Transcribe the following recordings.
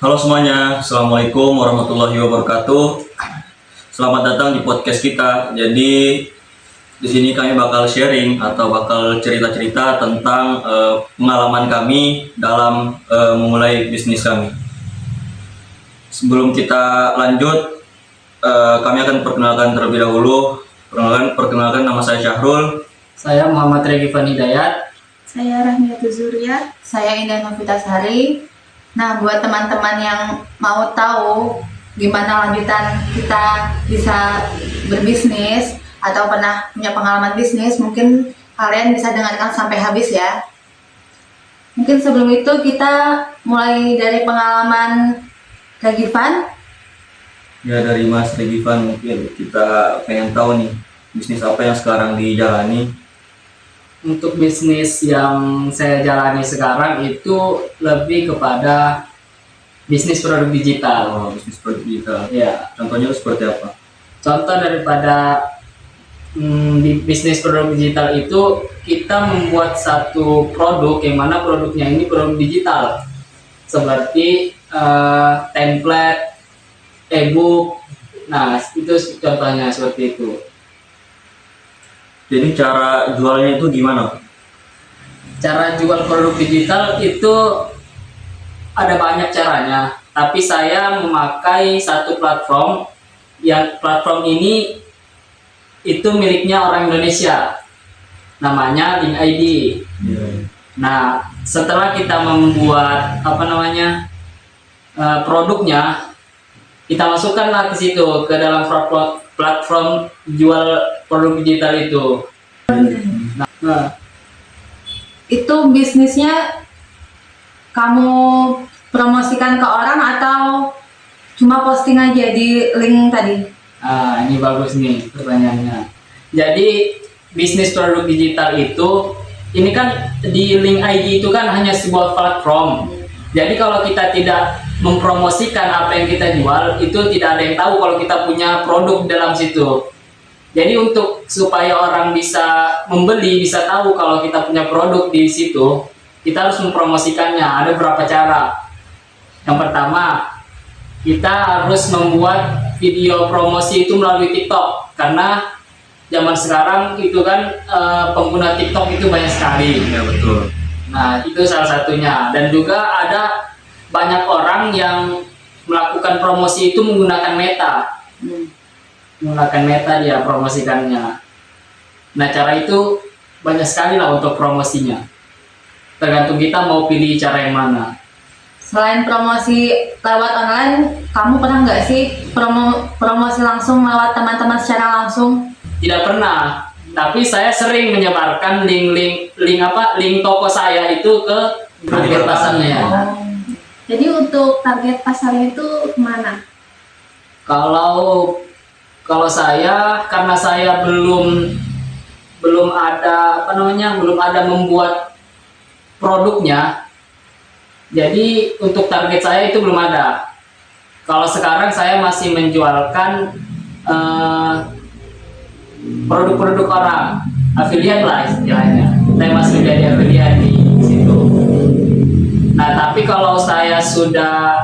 Halo semuanya, Assalamualaikum warahmatullahi wabarakatuh. Selamat datang di podcast kita. Jadi di sini kami bakal sharing atau bakal cerita-cerita tentang pengalaman kami dalam memulai bisnis kami. Sebelum kita lanjut, kami akan perkenalkan terlebih dahulu. Perkenalkan nama saya Syahrul. Saya Muhammad Regifan Hidayat. Saya Rahmiatul Zuriat. Saya Indah Novitasari. Nah, buat teman-teman yang mau tahu gimana lanjutan kita bisa berbisnis atau pernah punya pengalaman bisnis, mungkin kalian bisa dengarkan sampai habis ya. Mungkin sebelum itu kita mulai dari pengalaman Regifan. Ya, dari Mas Regifan mungkin kita pengen tahu nih bisnis apa yang sekarang dijalani. Untuk bisnis yang saya jalani sekarang itu lebih kepada bisnis produk digital. Oh, bisnis produk digital. Ya, Contohnya seperti apa? contoh daripada di bisnis produk digital itu kita membuat satu produk yang mana produknya ini produk digital seperti template, e-book. Nah, itu contohnya seperti itu. Jadi cara jualnya itu gimana? Cara jual produk digital itu ada banyak caranya, tapi saya memakai satu platform yang platform ini itu miliknya orang Indonesia, namanya Link ID. Nah, setelah kita membuat produknya, kita masukkanlah ke situ ke dalam platform jual produk digital itu. Nah, Itu bisnisnya kamu promosikan ke orang atau cuma posting aja di link tadi? ini bagus nih pertanyaannya. Jadi bisnis produk digital itu, ini kan di Link ID itu kan hanya sebuah platform. Jadi kalau kita tidak mempromosikan apa yang kita jual, itu tidak ada yang tahu kalau kita punya produk dalam situ. Jadi untuk supaya orang bisa membeli, bisa tahu kalau kita punya produk di situ, kita harus mempromosikannya. Ada beberapa cara. Yang pertama, kita harus membuat video promosi itu melalui TikTok, karena zaman sekarang itu kan pengguna TikTok itu banyak sekali. Ya, betul. Nah, itu salah satunya. Dan juga ada banyak orang yang melakukan promosi itu menggunakan Meta. Menggunakan Meta dia promosikannya. Nah, cara itu banyak sekali lah untuk promosinya. Tergantung kita mau pilih cara yang mana. Selain promosi lewat online, kamu pernah nggak sih promosi langsung lewat teman-teman secara langsung? Tidak pernah, tapi saya sering menyebarkan link toko saya itu ke target pasarnya. Jadi untuk target pasarnya itu kemana? Kalau saya, karena saya belum ada membuat produknya, jadi untuk target saya itu belum ada. Kalau sekarang saya masih menjualkan produk-produk orang, afiliat lah istilahnya. Saya masih menjadi afiliat di situ. Nah, tapi kalau saya sudah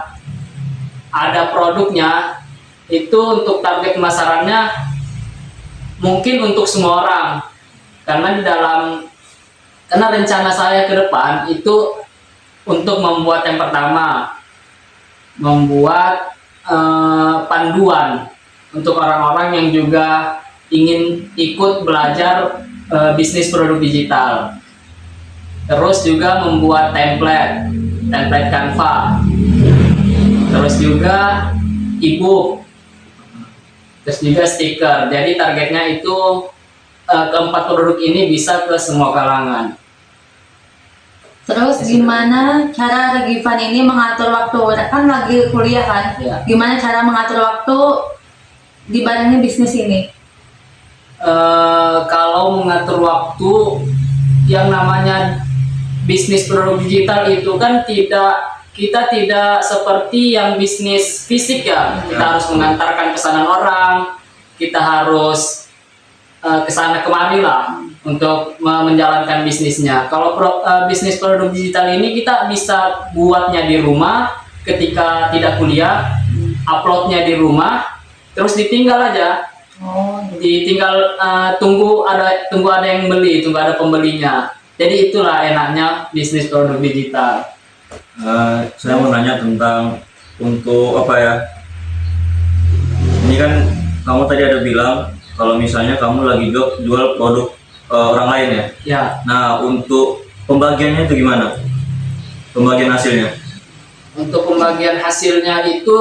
ada produknya, itu untuk target pemasarannya mungkin untuk semua orang. Karena rencana saya ke depan itu untuk membuat yang pertama, membuat panduan untuk orang-orang yang juga ingin ikut belajar bisnis produk digital. Terus juga membuat template Canva. Terus juga e-book. Terus juga stiker. Jadi targetnya itu keempat produk ini bisa ke semua kalangan. Terus gimana cara Regifan ini mengatur waktu? Kan lagi kuliah kan? Ya. Gimana cara mengatur waktu dibarengi bisnis ini? Kalau mengatur waktu, yang namanya bisnis produk digital itu kan kita tidak seperti yang bisnis fisik ya. Kita harus mengantarkan pesanan orang, kita harus kesana kemari lah untuk menjalankan bisnisnya. Kalau bisnis produk digital ini kita bisa buatnya di rumah, ketika tidak kuliah, uploadnya di rumah, terus ditinggal aja. Oh, Ditinggal tunggu ada yang beli, tunggu ada pembelinya. Jadi itulah enaknya bisnis produk digital. Saya mau nanya tentang untuk apa ya? Ini kan kamu tadi ada bilang kalau misalnya kamu lagi jual produk orang lain ya. Ya, Nah, untuk pembagiannya itu gimana? Pembagian hasilnya? untuk pembagian hasilnya itu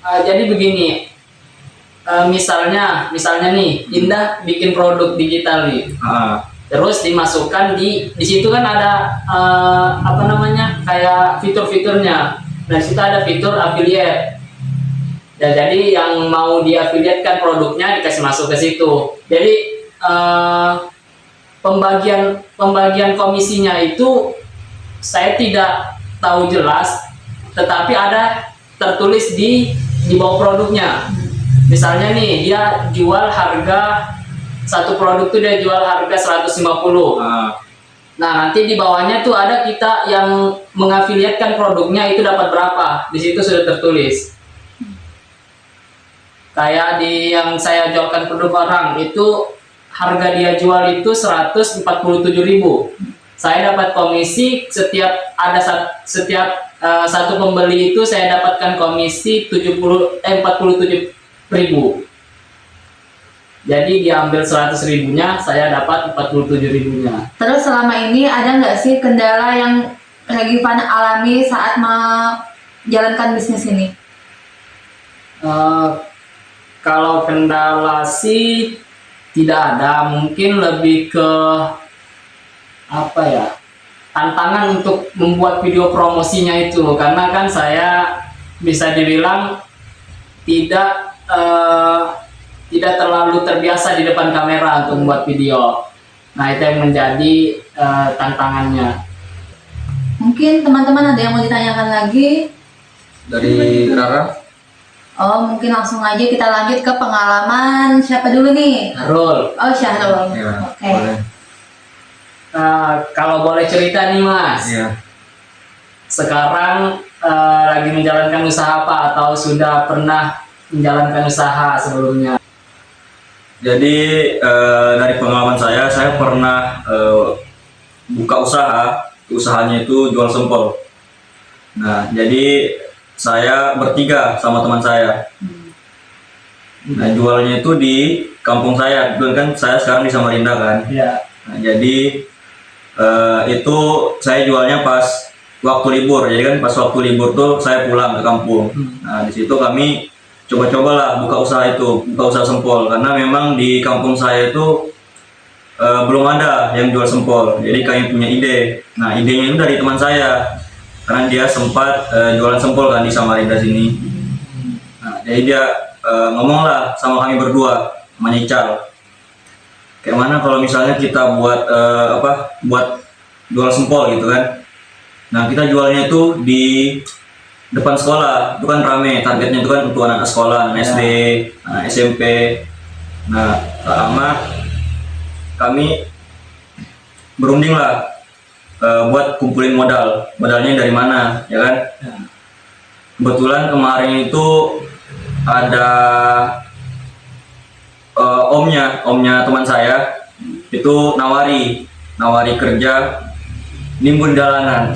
jadi begini. Misalnya nih, Indah bikin produk digital nih. Terus dimasukkan di situ kan ada apa namanya, kayak fitur-fiturnya. Nah, di situ ada fitur affiliate. Ya, jadi yang mau diafiliatkan produknya dikasih masuk ke situ. Jadi pembagian komisinya itu saya tidak tahu jelas, tetapi ada tertulis di bawah produknya. Misalnya nih, dia jual harga satu produk tuh dia jual harga 150. Nah, nanti di bawahnya tuh ada kita yang mengafiliatkan produknya itu dapat berapa. Di situ sudah tertulis. Kayak di yang saya jualkan produk orang itu harga dia jual itu 147.000. Saya dapat komisi setiap satu pembeli itu saya dapatkan komisi 47.000. Jadi diambil 100.000-nya, saya dapat 47.000-nya. terus selama ini ada nggak sih kendala yang Regifan alami saat menjalankan bisnis ini? Kalau kendala sih tidak ada, mungkin lebih ke apa ya, tantangan untuk membuat video promosinya itu, karena kan saya bisa dibilang tidak terlalu terbiasa di depan kamera untuk membuat video. Nah, itu yang menjadi tantangannya. Mungkin teman-teman ada yang mau ditanyakan lagi? Dari Rara? Oh, mungkin langsung aja kita lanjut ke pengalaman siapa dulu nih? Harul, Oh, Syahrul. Ya, Oke. boleh. kalau boleh cerita nih Mas, Iya. sekarang lagi menjalankan usaha apa atau sudah pernah menjalankan usaha sebelumnya? Jadi dari pengalaman saya pernah buka usahanya itu jual sempol. Nah, jadi saya bertiga sama teman saya. Nah, jualnya itu di kampung saya. Kebetulan kan saya sekarang di Samarinda kan. Ya. Nah, jadi itu saya jualnya pas waktu libur. Jadi kan pas waktu libur tuh saya pulang ke kampung. Nah, di situ kami coba-cobalah buka usaha sempol, karena memang di kampung saya itu belum ada yang jual sempol. Jadi kami punya ide. Nah, idenya itu dari teman saya, karena dia sempat jualan sempol kan di Samarinda sini. Nah, jadi dia ngomong lah sama kami berdua, namanya Ical. Kayak mana kalau misalnya kita buat buat jual sempol gitu kan. Nah, kita jualnya itu di depan sekolah, itu kan rame, targetnya itu kan untuk anak sekolah, anak SD, anak SMP. Nah, lama kami berunding lah buat kumpulin modalnya dari mana, ya kan? Kebetulan kemarin itu ada omnya teman saya itu nawari kerja nimbun jalanan.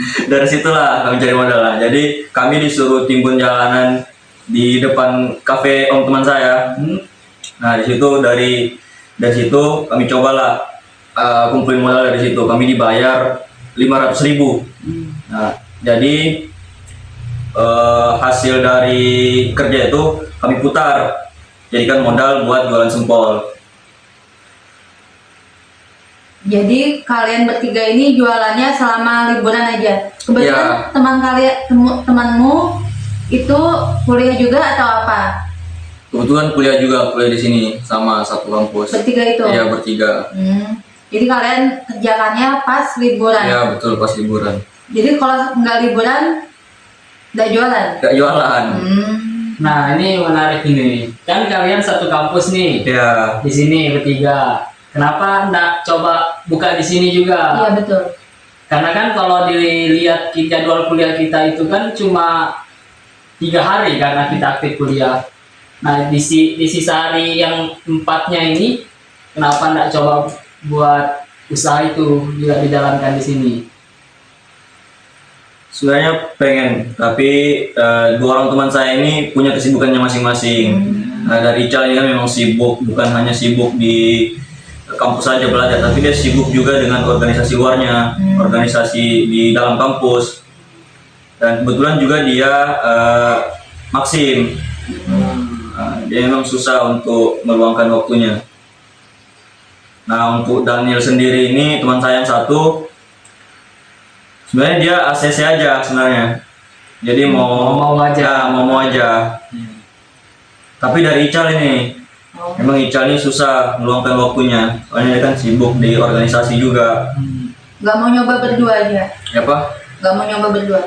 Dari situlah kami cari modal lah. Jadi kami disuruh timbun jalanan di depan kafe om teman saya. Nah, dari situ kami cobalah kumpulin modal dari situ. Kami dibayar 500.000. Nah, jadi hasil dari kerja itu kami putar, jadikan modal buat jualan sempol. Jadi kalian bertiga ini jualannya selama liburan aja. Iya. Kebetulan temanmu itu kuliah juga atau apa? Kebetulan kuliah di sini sama satu kampus. Bertiga itu? Iya, bertiga. Jadi kalian kerjakannya pas liburan? Iya, betul, pas liburan. Jadi kalau nggak liburan, nggak jualan? Nggak jualan. Nah, ini menarik ini. Kan kalian satu kampus nih. Iya. Di sini bertiga. Kenapa enggak coba buka di sini juga? Iya, betul. Karena kan kalau dilihat jadwal kuliah kita itu kan cuma 3 hari karena kita aktif kuliah. Nah di sisa hari yang 4-nya ini, kenapa nggak coba buat usaha itu juga dijalankan di sini? Sebenarnya pengen, tapi dua orang teman saya ini punya kesibukannya masing-masing. Nah, dari Ical ini kan memang sibuk, bukan hanya sibuk di kampus saja belajar, tapi dia sibuk juga dengan organisasi luarnya, organisasi di dalam kampus. Dan kebetulan juga dia Maksim. Dia memang susah untuk meluangkan waktunya. Nah, untuk Daniel sendiri ini teman saya yang satu, sebenarnya dia ACC aja sebenarnya. Jadi mau aja. Tapi dari Ical ini, memang Ical ini susah meluangkan waktunya. Soalnya dia kan sibuk di organisasi juga. Gak mau nyoba berdua aja. Ya apa? Gak mau nyoba berdua.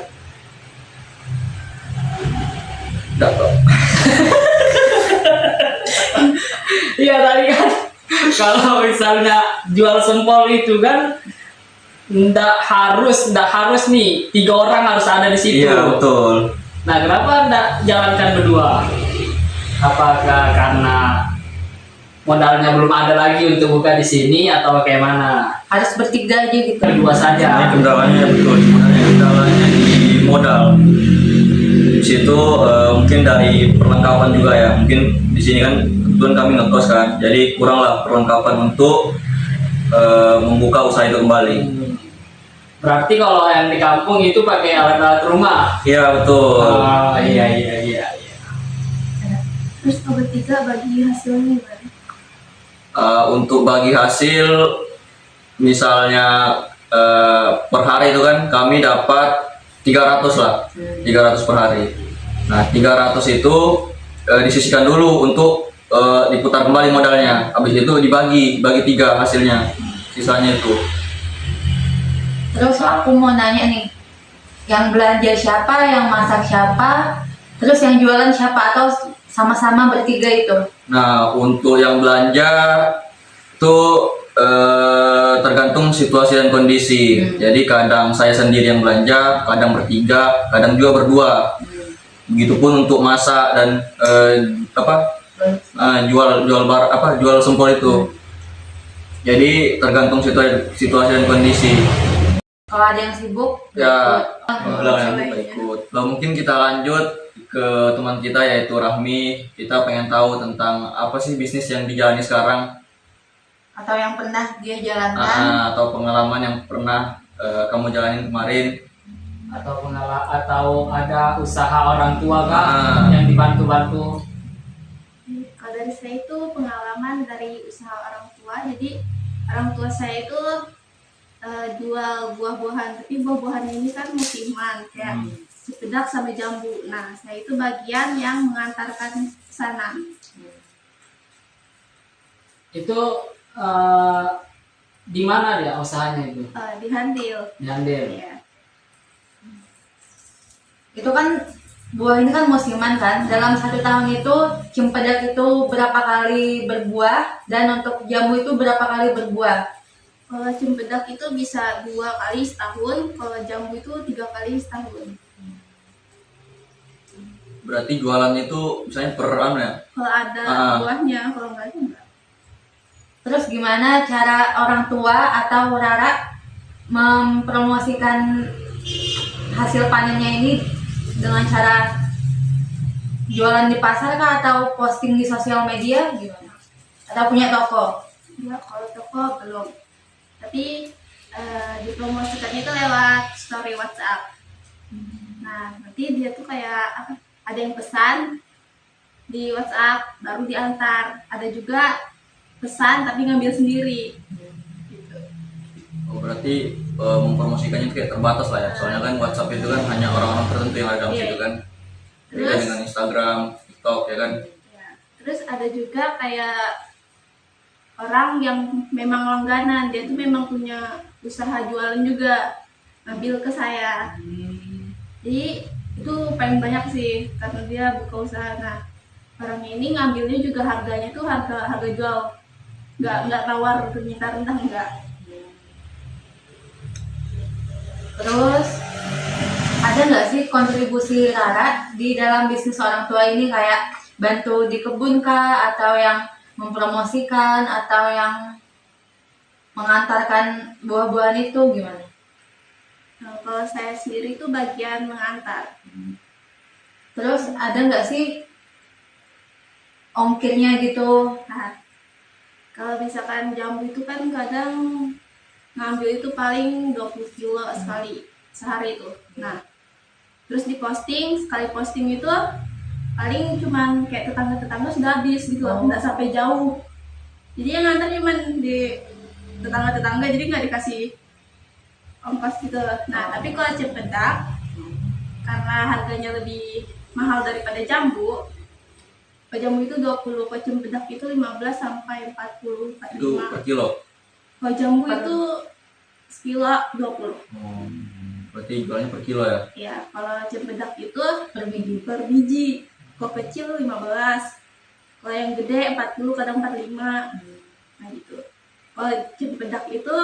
Enggak kok. Iya tadi kan kalau misalnya jual sempol itu kan ndak harus nih 3 orang harus ada di situ. Iya betul. Nah kenapa ndak jalankan berdua? Apakah karena modalnya belum ada lagi untuk buka di sini atau kayak mana? Harus bertiga aja gitu. Berdua Ini saja. kendalanya betul. Sebenarnya kendalanya di modal. Di situ mungkin dari perlengkapan juga ya. Mungkin di sini kan kebetulan kami ngekos kan, jadi kuranglah perlengkapan untuk membuka usaha itu kembali. Berarti kalau yang di kampung itu pakai alat-alat rumah. Iya betul. Oh iya. Terus kalau bertiga bagi hasilnya gimana? Untuk bagi hasil, misalnya per hari itu kan kami dapat 300 lah, 300 per hari. Nah 300 itu disisihkan dulu untuk diputar kembali modalnya. Habis itu bagi 3 hasilnya, sisanya itu. Terus aku mau nanya nih, yang belanja siapa, yang masak siapa, terus yang jualan siapa, atau sama-sama bertiga itu? Nah untuk yang belanja itu tergantung situasi dan kondisi. Jadi kadang saya sendiri yang belanja, kadang bertiga, kadang juga berdua. Begitupun untuk masak dan jual sempol itu. Jadi tergantung situasi dan kondisi. Kalau ada yang sibuk, Ya, ikut. ikut. Lalu mungkin kita lanjut ke teman kita yaitu Rahmi. Kita pengen tahu tentang apa sih bisnis yang dijalani sekarang, Atau yang pernah dia jalankan. atau pengalaman yang pernah kamu jalanin kemarin. Atau ada usaha orang tua kah Ah. yang dibantu-bantu? Kalau dari saya itu pengalaman dari usaha orang tua. Jadi orang tua saya itu jual buah-buahan, tapi buah-buahan ini kan musiman kayak cipedak sama jambu. Nah, saya itu bagian yang mengantarkan ke sana. Itu di mana dia usahanya itu? Di Handil. Di Handil. Ya. Itu kan buah ini kan musiman kan. Dalam 1 tahun itu cempedak itu berapa kali berbuah, dan untuk jambu itu berapa kali berbuah? Kalau cempedak itu bisa 2 kali setahun, kalau jambu itu 3 kali setahun. Berarti jualan itu misalnya per anu ya? Kalau ada buahnya, kalau nggak ada enggak. Terus gimana cara orang tua atau Rara mempromosikan hasil panennya ini dengan cara jualan di pasar kah, atau posting di sosial media gimana? Atau punya toko? Ya, kalau toko belum. Tapi dipromosikannya itu lewat story WhatsApp. Nah, nanti dia tuh kayak ada yang pesan di WhatsApp baru diantar. Ada juga pesan tapi ngambil sendiri. Gitu. Oh berarti mempromosikannya itu kayak terbatas lah ya. Soalnya kan WhatsApp itu kan hanya orang-orang tertentu yang ada dalam situ kan. Beda Terus dengan Instagram, TikTok ya kan. ya, terus ada juga kayak orang yang memang langganan, dia tuh memang punya usaha jualan juga, ngambil ke saya. Jadi itu paling banyak sih karena dia buka usaha. Nah, orang ini ngambilnya juga harganya tuh harga jual, nggak tawar permintaan rendah, enggak. Terus ada nggak sih kontribusi Rara di dalam bisnis orang tua ini, kayak bantu di kebun kah, atau yang mempromosikan, atau yang mengantarkan buah-buahan itu gimana? Nah, kalau saya sendiri itu bagian mengantar. Terus ada nggak sih ongkirnya gitu? Nah, kalau misalkan jambu itu kan kadang ngambil itu paling 20 kilo sehari itu. Nah, terus diposting, sekali posting itu paling cuman kayak tetangga-tetangga sudah habis gitu loh, nggak sampai jauh. Jadi yang ngantar cuman di tetangga-tetangga, jadi nggak dikasih ongkos gitu. Nah, tapi kalau cempedak, karena harganya lebih mahal daripada jambu, kalau jambu itu 20, kalau cempedak itu 15 sampai 40, Itu 45. per kilo. Kalau jambu itu sekilo 20. Berarti jualnya per kilo ya? Ya, kalau cempedak itu Per biji. per biji. Kalau kecil 15. Kalau yang gede 40, kadang 45. Nah gitu. Kalau cempedak itu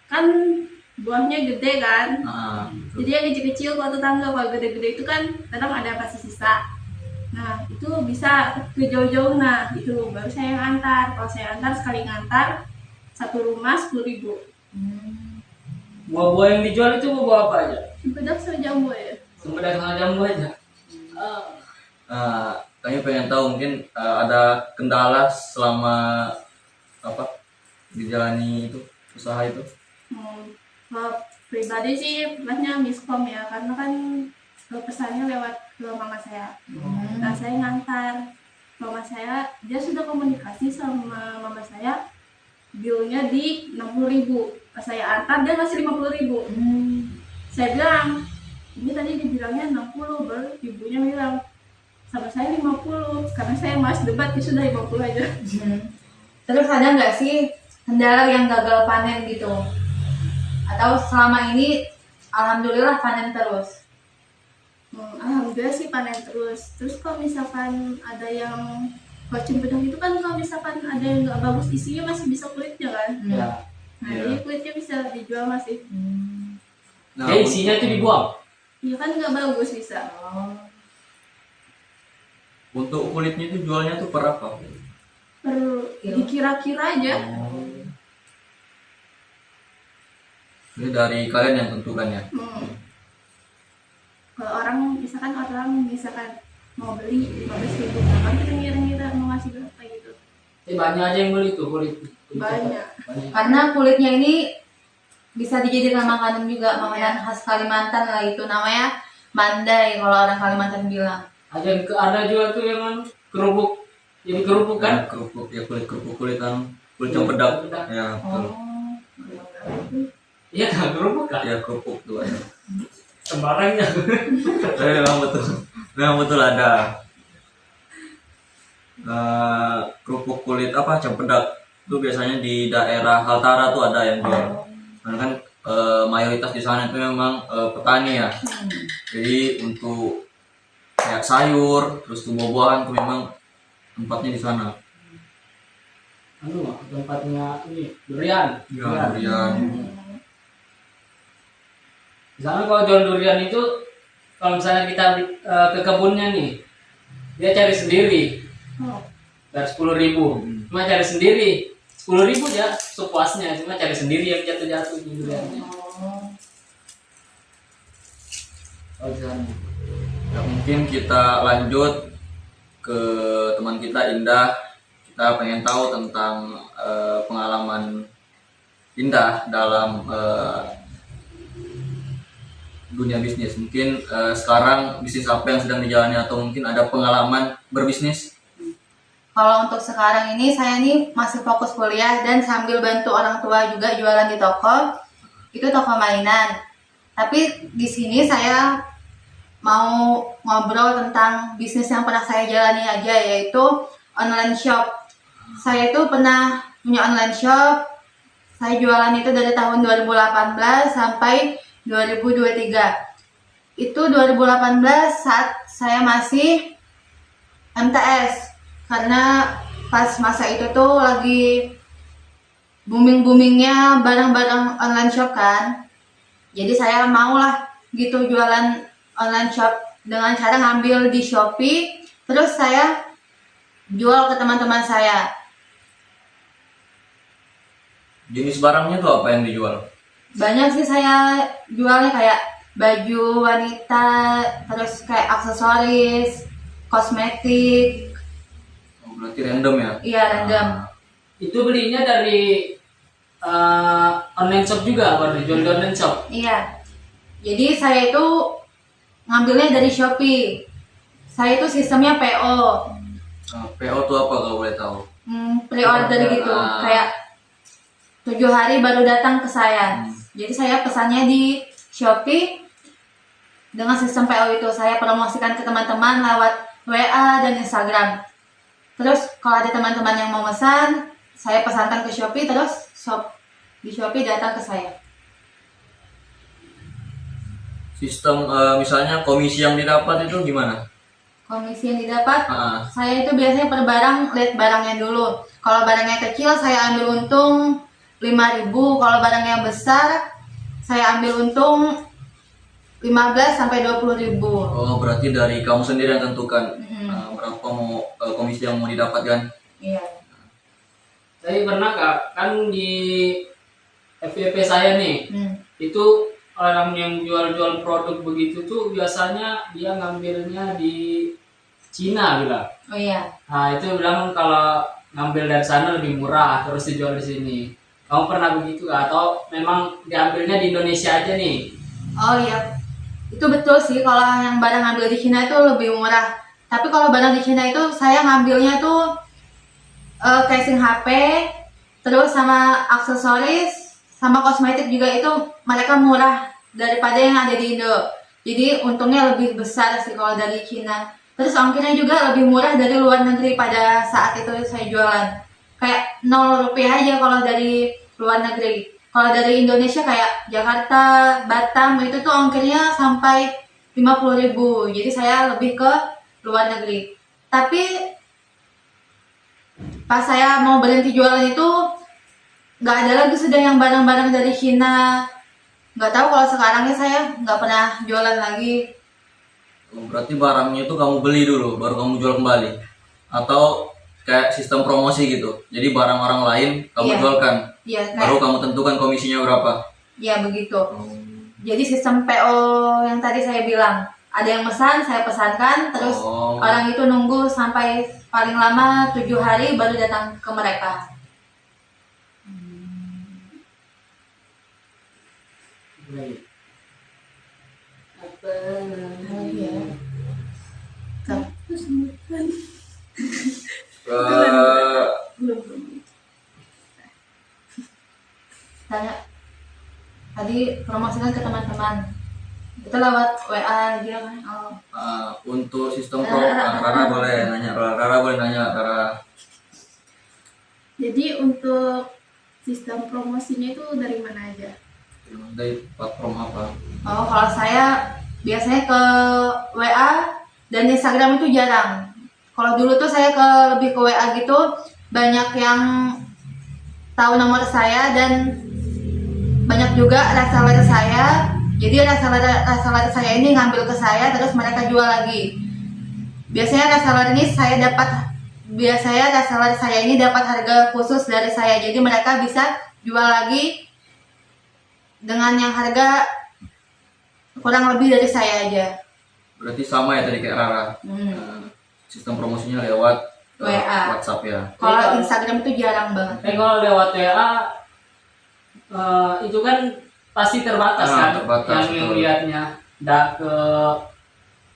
kan buahnya gede kan. Betul. Jadi yang kecil-kecil kalau tetangga, kalau gede-gede itu kan kadang ada pasti sisa. Nah, itu bisa ke jauh-jauh. Nah, itu baru saya yang antar. Kalau saya antar, sekali ngantar satu rumah 10.000. Buah-buah yang dijual itu buah apa aja? Cempedak sama jambu ya. Sumber sama jambu aja. Kami pengen tahu mungkin ada kendala selama apa dijalani itu usaha itu. Kalau pribadi sih pernahnya miskom ya, karena kan pesannya lewat ke mama saya. Nah, saya ngantar mama saya, dia sudah komunikasi sama mama saya, bilnya di 60.000. Pas saya antar dia ngasih 50.000. Saya bilang, ini tadi dibilangnya 60, baru ibunya bilang sama saya 50, karena saya mas debat ya sudah 50 aja. Terus ada nggak sih kendala yang gagal panen gitu? Atau selama ini alhamdulillah panen terus? Alhamdulillah sih panen terus. Terus kalau misalkan ada yang kalau cempedak itu kan, kalau misalkan ada yang nggak bagus isinya masih bisa kulitnya kan. Ya. Nah, Iya. jadi kulitnya bisa dijual masih. Nah, Jadi isinya itu dibuang. Iya kan nggak bagus bisa. untuk kulitnya itu jualnya tuh per apa? Dikira-kira aja. Ini dari kalian yang tentukan ya. Kalau orang misalkan mau beli 15.000, kan kita ngira-ngira mau ngasih berapa gitu. Banyak aja yang beli tuh kulit. Banyak. Karena kulitnya ini bisa dijadikan makanan juga, makanan khas Kalimantan lah, itu namanya mandai kalau orang Kalimantan bilang. Ada juga tuh yang kerupuk. Jadi kerupuk kan? Kerupuk ya, kulit cempedak. Ya, betul. Iya kan kerupuk kan? Ya kerupuk tuh ada. Sembarangnya. Memang betul ada. Kerupuk kulit apa cempedak itu biasanya di daerah Haltara tuh ada yang jual. Karena kan mayoritas di sana itu memang petani ya. Jadi untuk kayak sayur, terus buah-buahan tuh memang tempatnya di sana. Tempatnya ini durian. Ya, durian. Di sana kalau jual durian itu, kalau misalnya kita ke kebunnya nih, dia cari sendiri. Dari 10.000, cuma cari sendiri 10.000 ya sepuasnya, cuma cari sendiri yang jatuh-jatuh di duriannya. Oh, di sana. Ya, mungkin kita lanjut ke teman kita Indah. Kita pengen tahu tentang pengalaman Indah dalam dunia bisnis. Mungkin sekarang bisnis apa yang sedang dijalani, atau mungkin ada pengalaman berbisnis? Kalau untuk sekarang ini saya nih masih fokus kuliah dan sambil bantu orang tua juga jualan di toko. Itu toko mainan. Tapi di sini saya mau ngobrol tentang bisnis yang pernah saya jalani aja, yaitu online shop. Saya itu pernah punya online shop. Saya jualan itu dari tahun 2018 sampai 2023. Itu 2018 saat saya masih MTS. Karena pas masa itu tuh lagi booming-boomingnya barang-barang online shop kan. Jadi saya maulah gitu jualan online shop dengan cara ngambil di Shopee, terus saya jual ke teman-teman saya. Jenis barangnya tuh apa yang dijual? Banyak sih saya jualnya, kayak baju wanita, terus kayak aksesoris, kosmetik. Oh, berarti random ya? Iya, random. Itu belinya dari online shop juga, baru dijual di online shop. Iya. Jadi saya itu ngambilnya dari Shopee. Saya itu sistemnya PO. PO tuh apa kalau boleh tahu? Pre-order gitu. Kayak 7 hari baru datang ke saya. Jadi saya pesannya di Shopee dengan sistem PO itu. Saya promosikan ke teman-teman lewat WA dan Instagram. Terus kalau ada teman-teman yang mau pesan, saya pesankan ke Shopee, terus di Shopee datang ke saya. Sistem misalnya komisi yang didapat itu gimana? Komisi yang didapat, saya itu biasanya per barang, lihat barangnya dulu. Kalau barangnya kecil, saya ambil untung 5.000. Kalau barangnya besar, saya ambil untung 15 sampai 20.000. Oh, berarti dari kamu sendiri yang tentukan berapa mau komisi yang mau didapatkan? Iya. Tapi pernah Kak, kan di FYP saya nih, itu orang yang jual-jual produk begitu tuh biasanya dia ngambilnya di Cina bilang. Oh iya. Nah itu bilang kalau ngambil dari sana lebih murah terus dijual di sini. Kamu pernah begitu gak? Atau memang diambilnya di Indonesia aja nih? Oh iya. Itu betul sih, kalau yang barang ngambil di Cina itu lebih murah. Tapi kalau barang di Cina itu saya ngambilnya tuh casing HP, terus sama aksesoris, sama kosmetik juga itu mereka murah daripada yang ada di Indo. Jadi untungnya lebih besar sih kalau dari Cina. Terus ongkirnya juga lebih murah dari luar negeri pada saat itu saya jualan. Kayak 0 rupiah aja kalau dari luar negeri. Kalau dari Indonesia kayak Jakarta, Batam itu tuh ongkirnya sampai 50.000. Jadi saya lebih ke luar negeri. Tapi pas saya mau berhenti jualan itu nggak ada lagi sudah yang barang-barang dari Cina. Nggak tahu kalau sekarangnya saya nggak pernah jualan lagi. Oh, berarti barangnya itu kamu beli dulu, baru kamu jual kembali? Atau kayak sistem promosi gitu? Jadi barang orang lain kamu jualkan? Iya. Baru kamu tentukan komisinya berapa? Iya begitu. Jadi sistem PO yang tadi saya bilang, ada yang pesan, saya pesankan, terus orang itu nunggu sampai paling lama 7 hari baru datang ke mereka. Apa? Iya. Tanya. Tadi promosikan ke teman-teman. Itu lewat WA aja kan. Untuk sistem Rara boleh nanya, Rara. Jadi untuk sistem promosinya itu dari mana aja? Dari platform apa? Oh, kalau saya biasanya ke WA dan Instagram itu jarang. Kalau dulu tuh saya lebih ke WA gitu, banyak yang tahu nomor saya dan banyak juga reseller saya. Jadi reseller saya ini ngambil ke saya, terus mereka jual lagi. Biasanya reseller saya ini dapat harga khusus dari saya. Jadi mereka bisa jual lagi dengan yang harga kurang lebih dari saya aja. Berarti sama ya tadi kayak Rara. Sistem promosinya lewat WA. WhatsApp ya. Kalau Instagram itu jarang banget. Kalau lewat WA itu kan pasti terbatas kan, terbatas, yang lihatnya nggak ke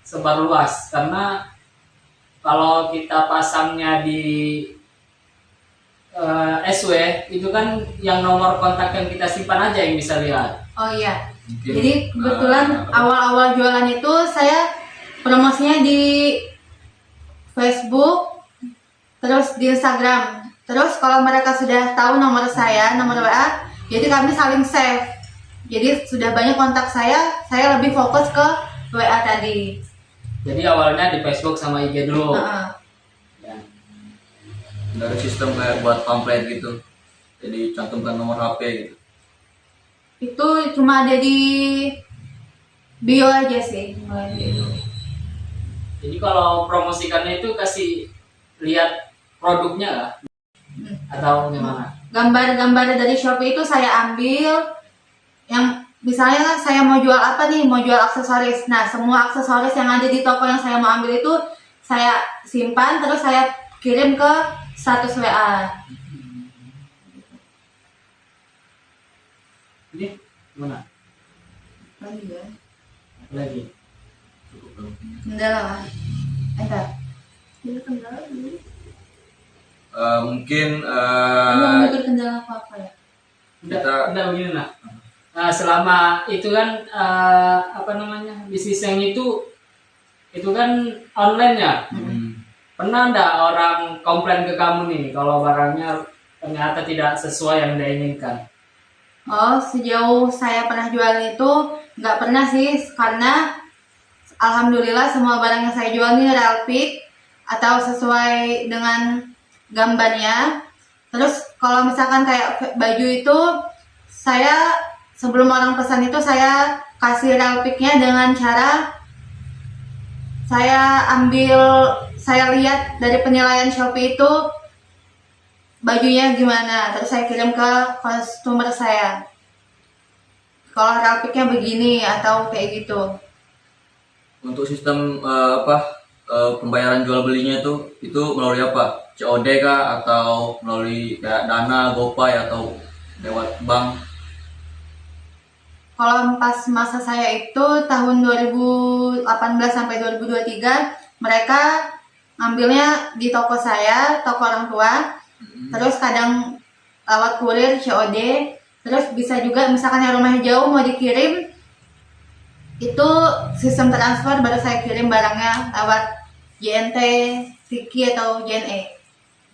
sebar luas, karena kalau kita pasangnya di SW itu kan yang nomor kontak yang kita simpan aja yang bisa lihat. Oh iya. Mungkin, Jadi kebetulan awal-awal jualan itu saya promosinya di Facebook, terus di Instagram. Terus kalau mereka sudah tahu nomor saya, nomor WA, jadi kami saling save. Jadi sudah banyak kontak saya lebih fokus ke WA tadi. Jadi awalnya di Facebook sama IG dulu. Ya. Dari sistem kayak buat pamflet gitu. Jadi cantumkan nomor HP gitu. itu cuma ada di bio aja sih. Jadi kalau promosikannya itu kasih lihat produknya lah atau gimana? Gambar-gambar dari Shopee itu saya ambil, yang misalnya saya mau jual apa nih, mau jual aksesoris. Nah, semua aksesoris yang ada di toko yang saya mau ambil itu saya simpan, terus saya kirim ke status WA. Ini gimana? Lagi ya. Lagi. Kendala lah. Entar. Dia kendala dulu. Mungkin Belum mikir kendala apa ya? Udah begini lah. Nah, selama itu kan apa namanya, bisnis yang itu kan online ya. Pernah nggak orang komplain ke kamu nih kalau barangnya ternyata tidak sesuai yang dia inginkan? Oh, sejauh saya pernah jual itu nggak pernah sih, karena alhamdulillah semua barang yang saya jual ini real pick atau sesuai dengan gambarnya. Terus kalau misalkan kayak baju itu, saya sebelum orang pesan itu saya kasih real picknya dengan cara saya lihat dari penilaian Shopee itu bajunya gimana, terus saya kirim ke customer saya. Kalau real picknya begini atau kayak gitu. untuk sistem pembayaran jual belinya itu melalui apa? COD kah atau melalui kayak Dana, GoPay atau lewat bank? Kalau pas masa saya itu tahun 2018 sampai 2023, mereka ngambilnya di toko saya, toko orang tua. Terus kadang lewat kurir COD. Terus bisa juga misalkan yang rumahnya jauh mau dikirim, itu sistem transfer, baru saya kirim barangnya lewat JNT, Tiki atau JNE.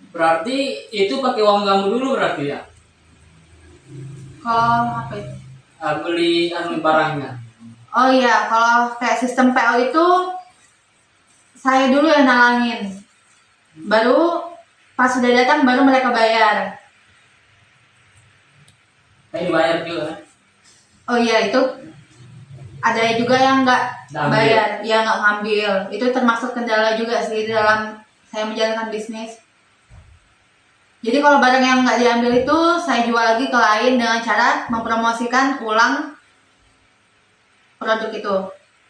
Berarti itu pakai uang kamu dulu berarti ya? Kalau apa itu? Beli barangnya. Oh iya, kalau kayak sistem PO itu saya dulu yang nalangin. Baru pas sudah datang baru mereka bayar. Kayak dibayar juga kan? Oh iya, itu ada juga yang nggak Nggak bayar, ya nggak ngambil. Itu termasuk kendala juga sih dalam saya menjalankan bisnis. Jadi kalau barang yang nggak diambil itu saya jual lagi ke lain dengan cara mempromosikan ulang produk itu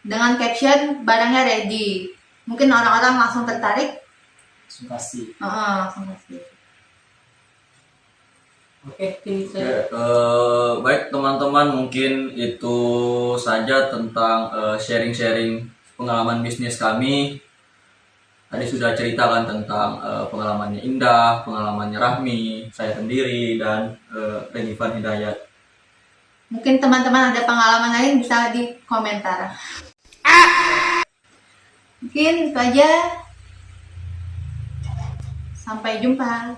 dengan caption barangnya ready. Mungkin orang-orang langsung tertarik. Sukasi. Langsung kasih. Oke, ini Oke, saya. baik teman-teman, mungkin itu saja tentang sharing-sharing pengalaman bisnis kami. Tadi sudah ceritakan tentang pengalamannya Indah, pengalamannya Rahmi, saya sendiri, dan Renifan Hidayat. Mungkin teman-teman ada pengalaman lain bisa di komentar. Mungkin itu aja. Sampai jumpa.